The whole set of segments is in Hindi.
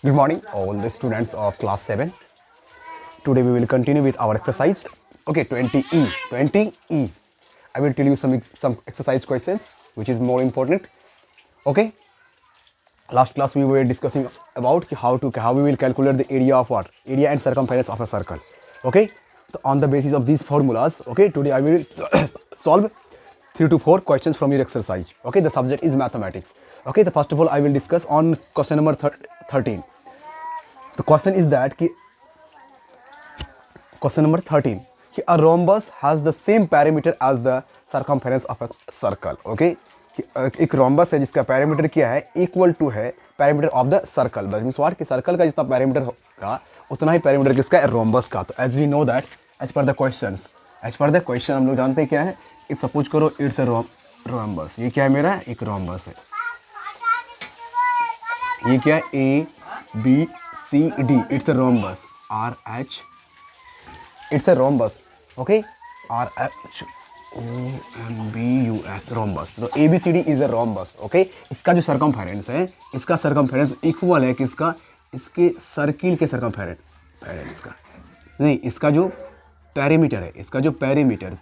Good morning, all the students of class 7. Today we will continue with our exercise. Okay, 20E. 20E. I will tell you some exercise questions, which is more important. Okay. Last class we were discussing about how we will calculate the area of what? Area and circumference of a circle. Okay. So on the basis of these formulas, okay, today I will solve 3 to 4 questions from your exercise. Okay, the subject is mathematics. Okay, the first of all I will discuss on question number 13. The question is that question number 13 a rhombus has the same perimeter as the circumference of a circle. Okay, एक rhombus है जिसका perimeter क्या है, equal to है perimeter of the circle. That means what कि circle का जितना perimeter होगा उतना ही perimeter किसका है, rhombus का. तो as we know that as per the question हम लोग जानते हैं क्या है. If suppose करो it's a rhombus, ये क्या है मेरा, एक rhombus है. ये क्या है, A B C D, it's a rhombus. R H, it's a rhombus. Okay, R H O M B U S, rhombus. तो A B C D is a rhombus. Okay, इसका जो circumference है, इसका circumference equal है किसका, इसके सर्किल के circumference का नहीं, इसका जो perimeter है, इसका जो perimeter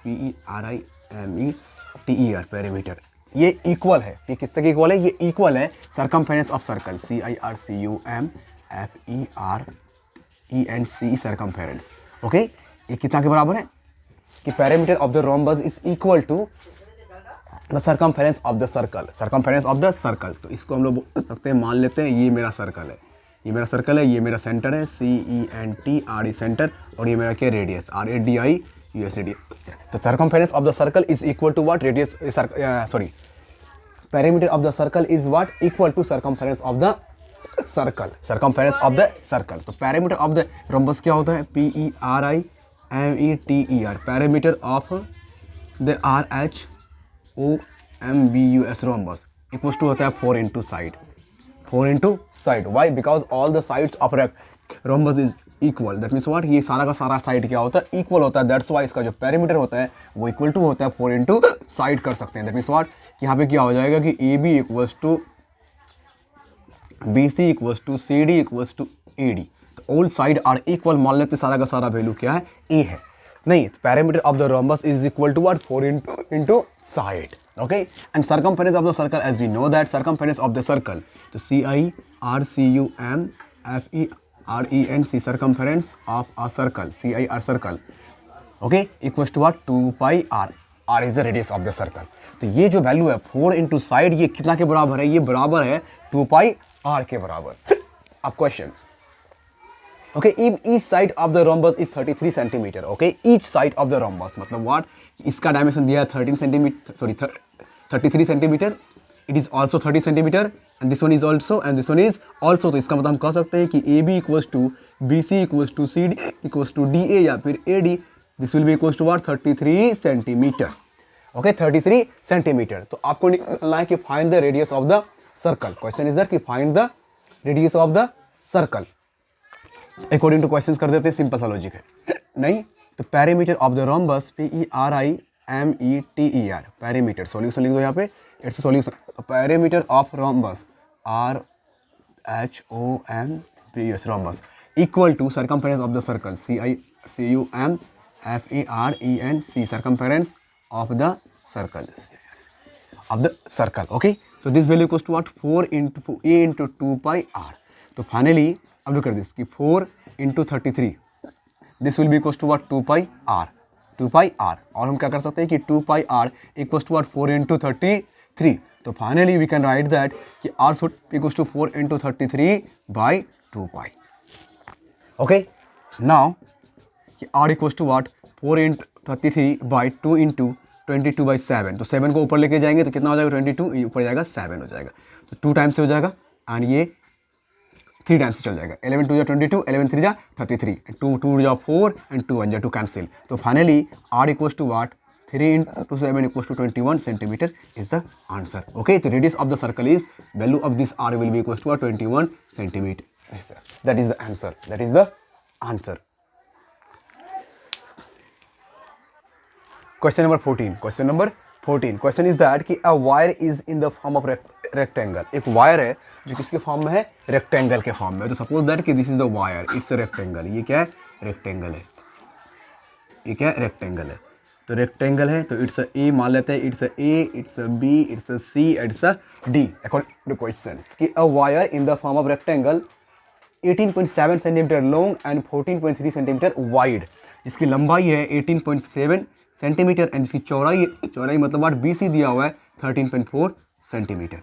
Perimeter perimeter, ये इक्वल है. ये किस तक इक्वल है, ये इक्वल है circumference of circle CIRCUMFERENC circumference. Okay, ये कितना के बराबर है कि perimeter of the rhombus is equal to the circumference of the circle. तो इसको हम लोग बोल सकते हैं, मान लेते हैं ये मेरा सर्कल है, ये मेरा सर्कल है, ये मेरा सेंटर है CENTRE सेंटर, और ये मेरा क्या, रेडियस RADI USD. तो circumference of the circle is equal to what, radius perimeter of the circle is what, equal to circumference of the circle. तो perimeter of the rhombus क्या होता है, PERIMETER, perimeter of the RHOMBUS rhombus equals to होता है 4 into side. Why? Because all the sides of rhombus is equal. That means what, ये सारा का सारा साइड क्या होता है, इक्वल होता है. दैट्स वाई इसका जो पेरीमीटर होता है वो इक्वल टू होता है 4 इंटू साइड कर सकते हैं. दैट मीन्स व्हाट, यहाँ पे क्या हो जाएगा कि AB equals to BC equals to CD equals to AD. तो ऑल साइड आर इक्वल, मान लेते सारा का सारा वैल्यू क्या है, A है. नहीं, perimeter of the rhombus is equal to what, 4 into side. Okay, and circumference of the circle, as we know that circumference of the circle, तो CIRCUMFERENC circumference of a circle, CIR circle, okay, equals to what, 2 pi r. R is the radius of the circle. तो ये जो वैल्यू है 4 इंटू साइड, ये कितना के बराबर है, ये बराबर है 2 pi r के बराबर. अब question, okay, if each side of the rhombus is 33 centimetre, okay, each side of the rhombus मतलब व्हाट, इसका डायमेंशन दिया है 13 centimetre, sorry 33 centimetre, it is also 30 centimetre, and this one is also, and this one is also. तो इसका मतलब हम कह सकते हैं कि AB equals to BC equals to CD equals to DA या फिर AD, this will be equals to what, 33 centimetre. Okay, 33 centimetre. तो आपको निकालना है कि find the radius of the circle. Question is that कि find the radius of the circle. According to questions कर देते हैं, सिंपल सा लॉजिक है. नहीं तो perimeter of the rhombus PERIMETER, perimeter, solution लिख दो यहाँ पे, it's solution. Perimeter of rhombus RHOMBUS rhombus equal to circumference of the circle CIRCUMFERENC circumference of the circle. Okay, तो this value equals to what, 4 into A into 2 pi r. तो फाइनली अब लोग कर दिस कि 4 into 33, this will be equals to what, 2 pi r. और हम क्या कर सकते हैं कि 2 pi r equals to what, 4 into 33. तो finally we can write that कि r should equals to 4 into 33 by 2 pi. Okay, now कि r equals to what, 4 into 33 by 2 into 22 by 7. तो 7 को ऊपर लेके जाएंगे तो कितना हो जाएगा, 22, ये ऊपर जाएगा 7 हो जाएगा. तो 2 टाइम्स से हो जाएगा, एंड ये 3 टाइम्स से चल जाएगा. 11 2 22, 11 3 33, 2 2 4 एंड 2 1 2 कैंसिल. तो finally r equals to what, 3 into 7 equals to 21 centimetre is the answer. Okay, तो radius of the circle is, value of this r will be equals to 21 centimetre. That is the answer. Question number 14. Question is that कि a wire is in the form of rectangle, एक वायर है जो किसके फॉर्म में है, रेक्टेंगल के फॉर्म में। तो सपोज दैट कि this is the wire, it's a rectangle, ये क्या है, रेक्टेंगल है, ये क्या है, रेक्टेंगल है। तो रेक्टेंगल है तो इट्स अ ए मान लेते हैं, it's a A, it's a B, it's a C, it's a D according to questions. कि a wire in the form of rectangle 18.7 centimetre long and 14.3 centimetre wide, जिसकी लंबाई है 18.7 सेंटीमीटर एंड जिसकी चौड़ाई मतलब वाट BC दिया हुआ है 13.4 centimetre,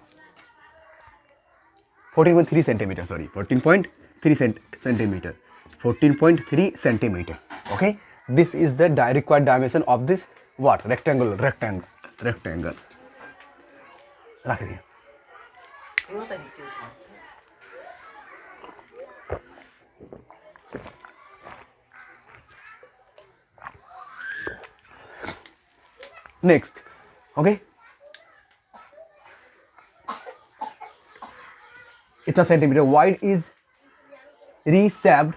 14.3 centimetre, sorry 14.3 centimetre, 14.3 centimetre. Okay, this is the required dimension of this what, rectangle रख दिया। नेक्स्ट, ओके, इतना centimetre wide is reshaped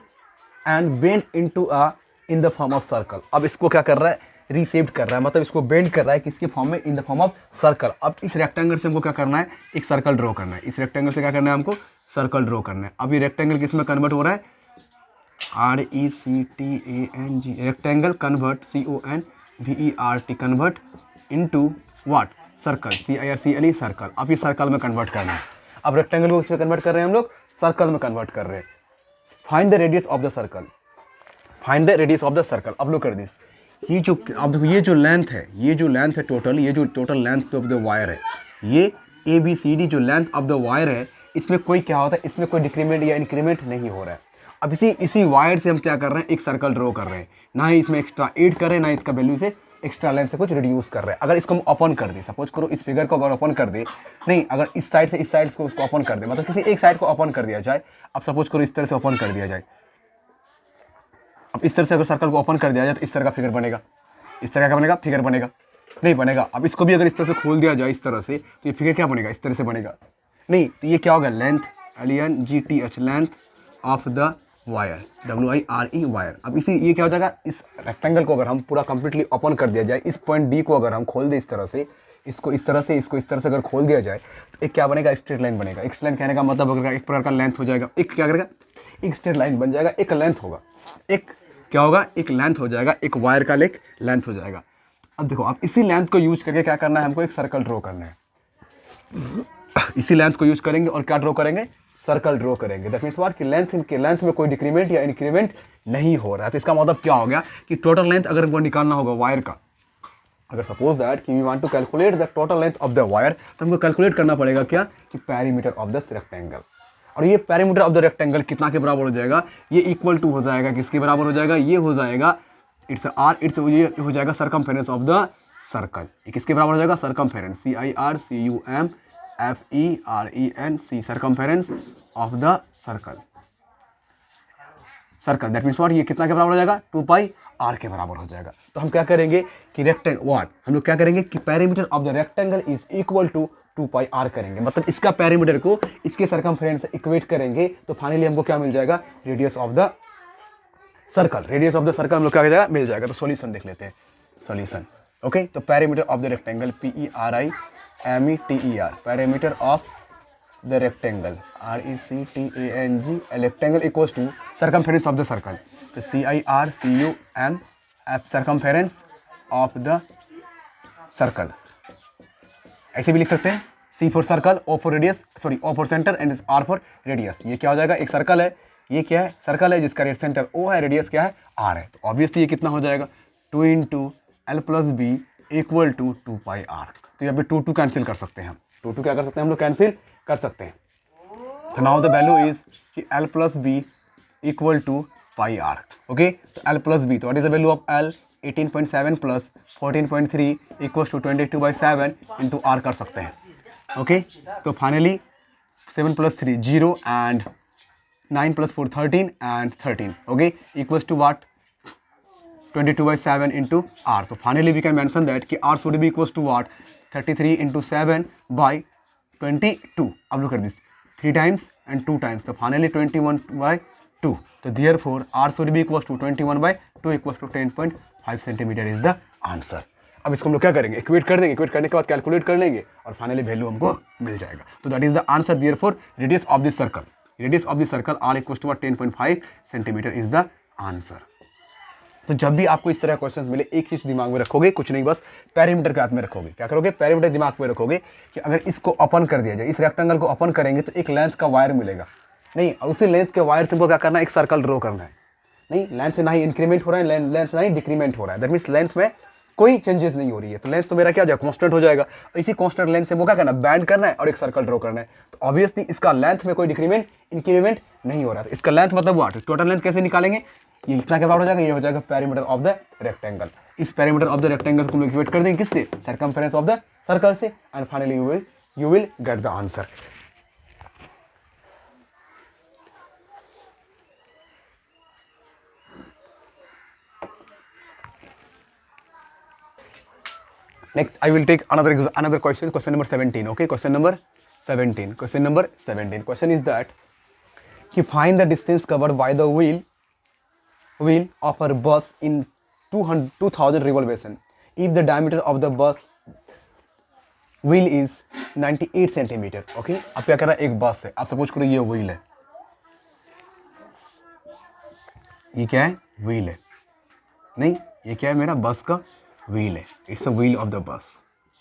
and bend into a in the form of circle. अब इसको क्या कर रहा है, रीसेप्ड कर रहा है, मतलब इसको बेंड कर रहा है किसके फॉर्म में, इन द फॉर्म ऑफ सर्कल। अब इस रेक्टेंगल से हमको क्या करना है, एक सर्कल ड्रॉ करना है, इस रेक्टेंगल से क्या करना है हमको, सर्कल ड्रॉ करना है। अब ये रेक्टेंगल किस में कन्वर्ट हो रहा है, RECTANG, rectangle convert CONVERT convert into what, circle, CIRCLE circle. अब ये सर्कल में कन्वर्ट करना है। अब रेक्टेंगल को इसमें कन्वर्ट कर रहे हैं हम लोग, सर्कल में कन्वर्ट कर रहे हैं। Find the radius of the circle, find the radius of the circle. अब लोग कर दिस, ये जो अब देखो ये जो लेंथ है, ये जो लेंथ है टोटल, ये जो total length of the wire है, ये ABCD जो लेंथ ऑफ द वायर है, इसमें कोई क्या होता है, इसमें कोई डिक्रीमेंट या इंक्रीमेंट नहीं हो रहा है। अब इसी वायर से हम क्या कर रहे हैं, एक सर्कल ड्रॉ कर रहे हैं, ना ही इसमें एक्स्ट्रा ऐड कर रहे हैं, ना इसका वैल्यू से एक्स्ट्रा लेंथ से कुछ रिड्यूस कर रहे हैं। अगर इसको हम ओपन कर दे, सपोज करो इस फिगर को अगर ओपन कर दे, नहीं अगर इस साइड से इस साइड को उसको ओपन कर दे, मतलब किसी एक साइड को ओपन कर दिया जाए, अब सपोज करो इस तरह से ओपन कर दिया जाए, अब इस तरह से अगर सर्कल को ओपन कर दिया जाए तो इस तरह का फिगर बनेगा, इस तरह का बनेगा, फिगर बनेगा, नहीं बनेगा। अब इसको भी अगर इस तरह से खोल दिया जाए इस तरह से, तो ये फिगर क्या बनेगा, इस तरह से बनेगा, नहीं। तो ये क्या होगा, length, LENGTH, length of the wire, WIRE wire. अब ये क्या हो जाएगा, इस रेक्टेंगल को अगर हम पूरा कंप्लीटली ओपन कर दिया जाए, इस पॉइंट D को अगर हम खोल दें इस तरह से, इसको इस तरह से, इसको इस तरह से अगर खोल दिया जाए तो एक क्या बनेगा, स्ट्रेट लाइन बनेगा। एक लाइन कहने का मतलब अगर एक प्रकार का लेंथ हो जाएगा, एक क्या करेगा, एक स्ट्रेट लाइन बन जाएगा, एक लेंथ होगा, एक क्या होगा, एक लेंथ हो जाएगा, एक वायर का लेंथ हो जाएगा। अब देखो, अब इसी लेंथ को यूज करके क्या करना है हमको, एक सर्कल ड्रॉ करना है। इसी लेंथ को यूज करेंगे और क्या ड्रॉ करेंगे, सर्कल ड्रॉ करेंगे। दैट मींस व्हाट, कि लेंथ में कोई डिक्रीमेंट या इंक्रीमेंट नहीं हो रहा है। तो इसका मतलब क्या हो गया कि टोटल लेंथ अगर हमको निकालना होगा वायर का, अगर सपोज दैट कि we want to calculate the total length of the wire, तो हमको कैलकुलेट करना पड़ेगा क्या, कि पेरीमीटर ऑफ द रेक्टेंगल। और ये पेरीमीटर ऑफ द रेक्टेंगल कितना के बराबर हो जाएगा, ये इक्वल टू हो जाएगा, किसके बराबर हो जाएगा, ये हो जाएगा इट्स R, ये हो जाएगा सरकमफेरेंस ऑफ द सर्कल। ये किसके बराबर हो जाएगा, circumference, CIRCUMFERENC, circumference of the circle, circle. That means what, ये कितना के बराबर हो जाएगा, 2πr के बराबर हो जाएगा। तो हम क्या करेंगे कि हम लोग क्या करेंगे कि perimeter of the rectangle is equal to 2πr करेंगे, मतलब इसका पेरीमीटर को इसके सरकमफेरेंस से इक्वेट करेंगे, तो फाइनली हमको क्या मिल जाएगा, radius of the circle. Radius of the circle हम लोग क्या जाएगा, मिल जाएगा। तो सॉल्यूशन देख लेते हैं, सॉल्यूशन। ओके, तो perimeter of the rectangle, PERIMETER, perimeter of the rectangle, RECTANG, rectangle equals to circumference of the circle, तो CIRCUMF, circumference of the circle. ऐसे भी लिख सकते हैं, C for circle, O for radius, sorry O for centre and R for radius. ये क्या हो जाएगा, एक सर्कल है, ये क्या है, सर्कल है जिसका सेंटर O है, रेडियस क्या है, R है। तो ऑब्वियसली ये कितना हो जाएगा, 2 × L + B equal to 2πr। तो यहाँ पे 2 कैंसिल कर सकते हैं हम, 2 क्या कर सकते हैं हम लोग, कैंसिल कर सकते हैं। तो नाउ द वैल्यू इज कि L + B equal to πr। Okay, तो L + B, तो what is the value of L, 18.7 + 14.3 equals to 22/7 × R कर सकते हैं। ओके, तो finally 7 + 3 0 and 9 + 4 13 and 13, okay, equals to what, 22/7 × R। तो finally we can mention that कि R should be equals to what, 33 × 7/22। अब look at this, 3 times and 2 times, तो फाइनली 21/2। तो therefore R should be equals to 21/2 equals to 10.5 centimetre is the answer. अब इसको हम लोग क्या करेंगे, इक्वेट कर देंगे, इक्वेट करने के बाद कैलकुलेट कर लेंगे और फाइनली वैल्यू हमको मिल जाएगा। तो that is the answer. Therefore radius of this circle, radius of this circle r equal to 10.5 centimetre is the answer. तो जब भी आपको इस तरह क्वेश्चन मिले एक चीज दिमाग में रखोगे, कुछ नहीं बस पेरीमीटर के हाथ में रखोगे। क्या करोगे, पेरीमीटर दिमाग में रखोगे कि अगर इसको ओपन कर दिया जाए, इस रेक्टेंगल को ओपन करेंगे तो एक लेंथ का वायर मिलेगा, नहीं और उसी लेंथ के वायर से हमको क्या करना है, एक सर्कल ड्रॉ करना है। नहीं लेंथ ना ही इंक्रीमेंट हो रहा है, लेंथ ना ही डिक्रीमेंट हो रहा है, दैट मीन्स लेंथ में कोई चेंजेस नहीं हो रही है, तो लेंथ तो मेरा क्या हो जाएगा, कॉन्स्टेंट हो जाएगा। इसी कॉन्स्टेंट लेंथ से वो क्या करना है, बैंड करना है और एक सर्कल ड्रॉ करना है। तो ऑब्वियसली इसका लेंथ में कोई डिक्रीमेंट इंक्रीमेंट नहीं हो रहा है। इसका लेंथ मतलब व्हाट, टोटल लेंथ कैसे निकालेंगे, ये इतना के बराबर हो जाएगा, ये हो जाएगा पेरीमीटर ऑफ द रेक्टेंगल। इस पेरीमीटर ऑफ द रेक्टेंगल को हम लोग इक्वेट कर देंगे किससे, सर्कमफेरेंस ऑफ द सर्कल से, and finally you will get the answer. Next, I will take another question, question number 17. Okay, question number 17. Question number 17. Question is that you find the distance covered by the wheel of a bus in 2000 revolution. If the diameter of the bus wheel is 98 centimeter. Okay, अब क्या कर रहा है, एक बस है, आप सपोज करो ये व्हील है, ये क्या है, व्हील है, नहीं ये क्या है, मेरा बस का व्हील है, it's a wheel of the बस,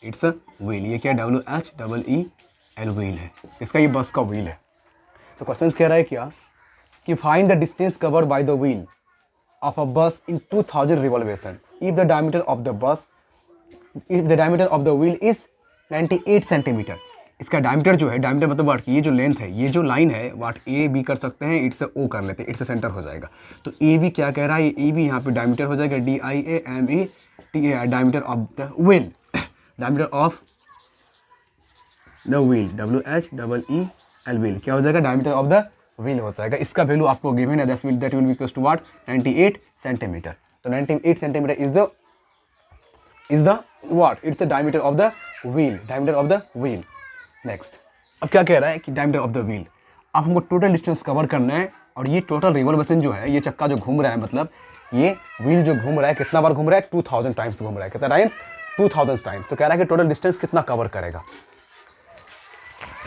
इट्स अ व्हील, ये क्या है, WHEEL व्हील है, इसका ये बस का व्हील है। तो क्वेश्चन कह रहा है क्या कि find the distance covered by the wheel of a bus in 2000 revolution if the diameter of the wheel is 98 centimetre. इसका डायमीटर जो है, डायमीटर मतलब वाट, ये जो लेंथ है, ये जो लाइन है वाट ए बी कर सकते हैं, इट्स ओ कर लेते हैं, इट्स सेंटर हो जाएगा। तो ए बी क्या कह रहा है, ए बी यहाँ पे डायमीटर हो जाएगा DIAME diameter of the wheel, diameter of the wheel WHEEL wheel क्या हो जाएगा, डायमीटर ऑफ द व्हील हो जाएगा। इसका वैल्यू आपको गिवन है, that will be equal to what, 98 centimetre. तो 98 centimetre is the what, it's the diameter of the wheel, diameter of the wheel. Next, अब क्या कह रहा है कि डायमीटर ऑफ द व्हील, अब हमको टोटल डिस्टेंस कवर करना है, और ये टोटल रिवॉल्वेशन जो है, ये चक्का जो घूम रहा है, मतलब ये व्हील जो घूम रहा है, कितना बार घूम रहा है, 2000 टाइम्स घूम रहा है, कितना टाइम्स, 2000 टाइम्स। तो कह रहा है कि टोटल डिस्टेंस कितना कवर करेगा,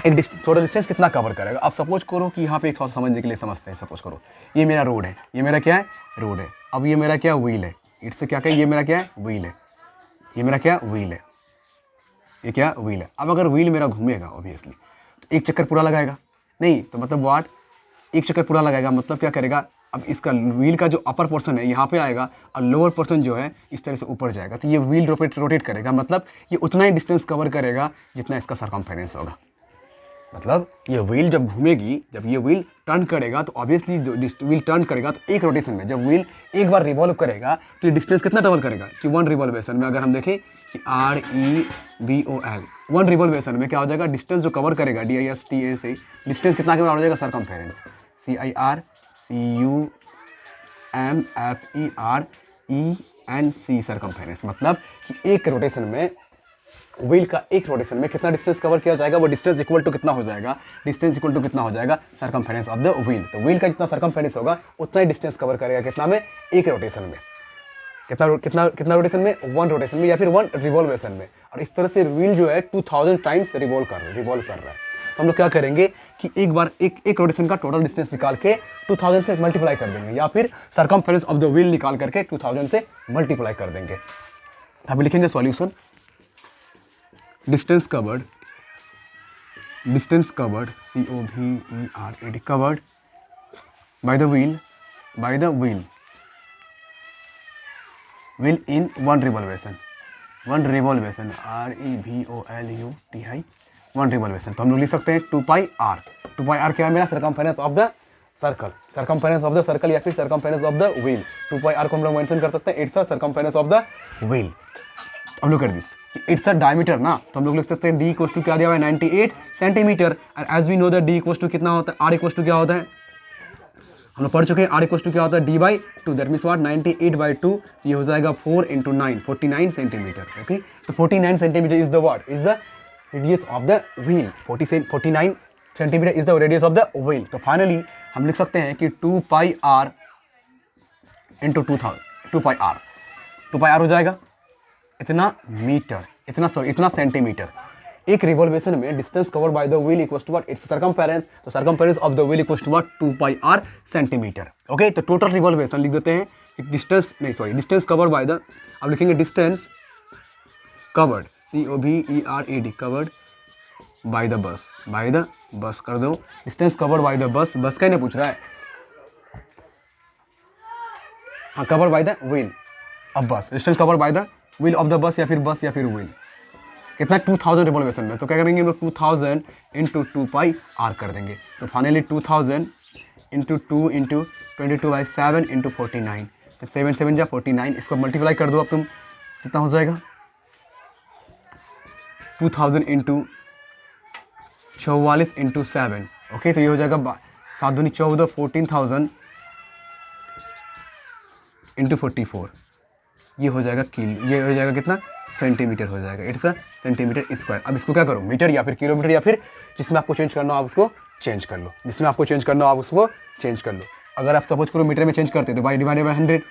एक टोटल डिस्टेंस कितना कवर करेगा। अब सपोज करो कि यहाँ पे एक थोड़ा समझने के लिए समझते हैं, सपोज करो ये मेरा रोड है, ये मेरा क्या है, रोड है, अब ये मेरा क्या व्हील है, इससे क्या कहें, ये मेरा क्या है, व्हील है, ये मेरा क्या व्हील है, ये क्या व्हील है। अब अगर व्हील मेरा घूमेगा ऑब्वियसली तो एक चक्कर पूरा लगाएगा, नहीं तो मतलब वाट, एक चक्कर पूरा लगाएगा मतलब क्या करेगा, अब इसका व्हील का जो अपर पोर्शन है यहाँ पे आएगा और लोअर पोर्शन जो है इस तरह से ऊपर जाएगा, तो ये व्हील रोटेट करेगा, मतलब ये उतना ही डिस्टेंस कवर करेगा जितना इसका सर्कमफेरेंस होगा। मतलब ये व्हील जब घूमेगी, जब ये व्हील टर्न करेगा तो ऑब्वियसली व्हील टर्न करेगा तो एक रोटेशन में, जब व्हील एक बार रिवॉल्व करेगा तो ये डिस्टेंस कितना ट्रेवल करेगा कि 1 रिवॉल्वेशन में, अगर हम देखें कि REVOL 1 रिवॉल्वेशन में क्या हो जाएगा, डिस्टेंस जो कवर करेगा DISTAN से डिस्टेंस कितना के बराबर हो जाएगा, सर्कमफेरेंस CIRCUMFERENC सर्कमफेरेंस। मतलब कि एक रोटेशन में, व्हील का एक रोटेशन में कितना डिस्टेंस कवर किया जाएगा, वो डिस्टेंस इक्वल टू कितना हो जाएगा, डिस्टेंस इक्वल टू कितना हो जाएगा, सर्कमफेरेंस ऑफ द व्हील। तो व्हील का जितना सर्कमफेरेंस होगा उतना ही डिस्टेंस कवर करेगा, कितना में, एक रोटेशन में, कितना रोटेशन में, 1 रोटेशन में या फिर 1 रिवॉल्वेशन में। और इस तरह से व्हील जो है 2000 टाइम्स रिवॉल्व कर रहा है। तो हम लोग क्या करेंगे कि एक बार एक रोटेशन का टोटल डिस्टेंस निकाल के 2000 से मल्टीप्लाई कर देंगे, या फिर सर्कमफेरेंस ऑफ द व्हील निकाल करके 2000 से मल्टीप्लाई कर देंगे। अभी लिखेंगे solution, distance covered COVERED covered by the wheel in 1 revolution REVOLUTI 1 रिवॉल्वेशन। तो हम लोग लिख सकते हैं 2πr क्या है, मेरा सर्कमफेरेंस ऑफ द सर्कल, या फिर circumference of the wheel. 2πr को हम लोग मेंशन कर सकते हैं, it's a circumference of the wheel. हम लोग कर दिस, इट्स अ डायमीटर ना, तो हम लोग लिख सकते हैं D इक्वल टू क्या दिया हुआ है, 98 centimetre. And as we know the D equal to कितना होता है, R इक्वल टू क्या होता है, हम लोग पढ़ चुके हैं, R इक्वल टू क्या होता है, D/2, दैट मीन्स व्हाट, 98/2, ये हो जाएगा 4 × 9 49 सेंटीमीटर। ओके, तो 49 centimetre is the what, is the radius of the wheel. 49 centimetre is the radius of the wheel. तो फाइनली हम लिख सकते हैं कि 2πr × 2000, 2πr हो जाएगा, इतना मीटर, इतना सेंटीमीटर। एक रिवॉल्वेशन में distance covered by the wheel equals to what, it's circumference, तो circumference of the wheel equals to what 2 pi r centimetre. Okay, तो टोटल रिवॉल्वेशन लिख देते हैं कि डिस्टेंस कवर्ड बाय द, अब लिखेंगे distance covered, COVERED, covered by the bus, कर दो distance covered by the bus का ही नहीं पूछ रहा है, हाँ covered by the wheel of bus, distance covered by the wheel of the bus या फिर व्हील, कितना 2000 रिवॉल्वेशन में, तो क्या करेंगे हम लोग 2000 इंटू 2 पाई आर कर देंगे। तो फाइनली 2000 इंटू 2 इंटू 22/7 इंटू 49, तो 7 7 जा 49, इसको मल्टीप्लाई कर दो अब तुम, कितना हो जाएगा 2000 इंटू 44 इंटू 7। ओके, तो ये हो जाएगा 7 दूनी 14, 14,000 इंटू 44, ये हो जाएगा किलो, ये हो जाएगा कितना सेंटीमीटर हो जाएगा, इट्स अ सेंटीमीटर स्क्वायर। अब इसको क्या करो, मीटर या फिर किलोमीटर, या फिर जिसमें आपको चेंज करना हो आप उसको चेंज कर लो, जिसमें आपको चेंज करना हो आप उसको चेंज कर लो। अगर आप सपोज करो मीटर में चेंज करते तो डिवाइडेड बाय 100,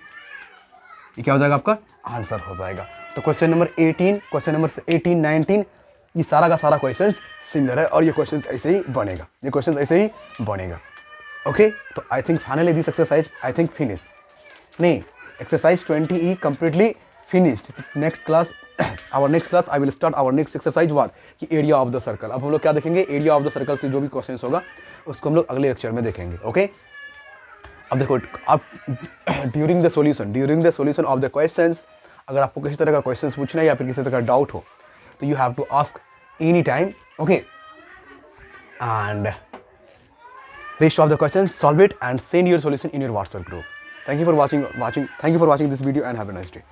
ये क्या हो जाएगा आपका आंसर हो जाएगा। तो क्वेश्चन नंबर 18, 19 ये सारा का सारा क्वेश्चन सिमिलर है और ये क्वेश्चन ऐसे ही बनेगा, ओके। तो I think finally this exercise I think finish, नहीं exercise 20E completely finished। Next class I will start our next exercise what, कि एरिया ऑफ द सर्कल। अब हम लोग क्या देखेंगे, एरिया ऑफ द सर्कल से जो भी क्वेश्चन होगा उसको हम लोग अगले लेक्चर में देखेंगे, ओके। अब देखो, आप during the solution of the questions, अगर आपको किसी तरह का क्वेश्चंस पूछना है या फिर किसी तरह का डाउट हो तो you have to ask any time, okay, and rest of the questions, solve it and send your solution in your WhatsApp group. Thank you for watching this video and have a nice day.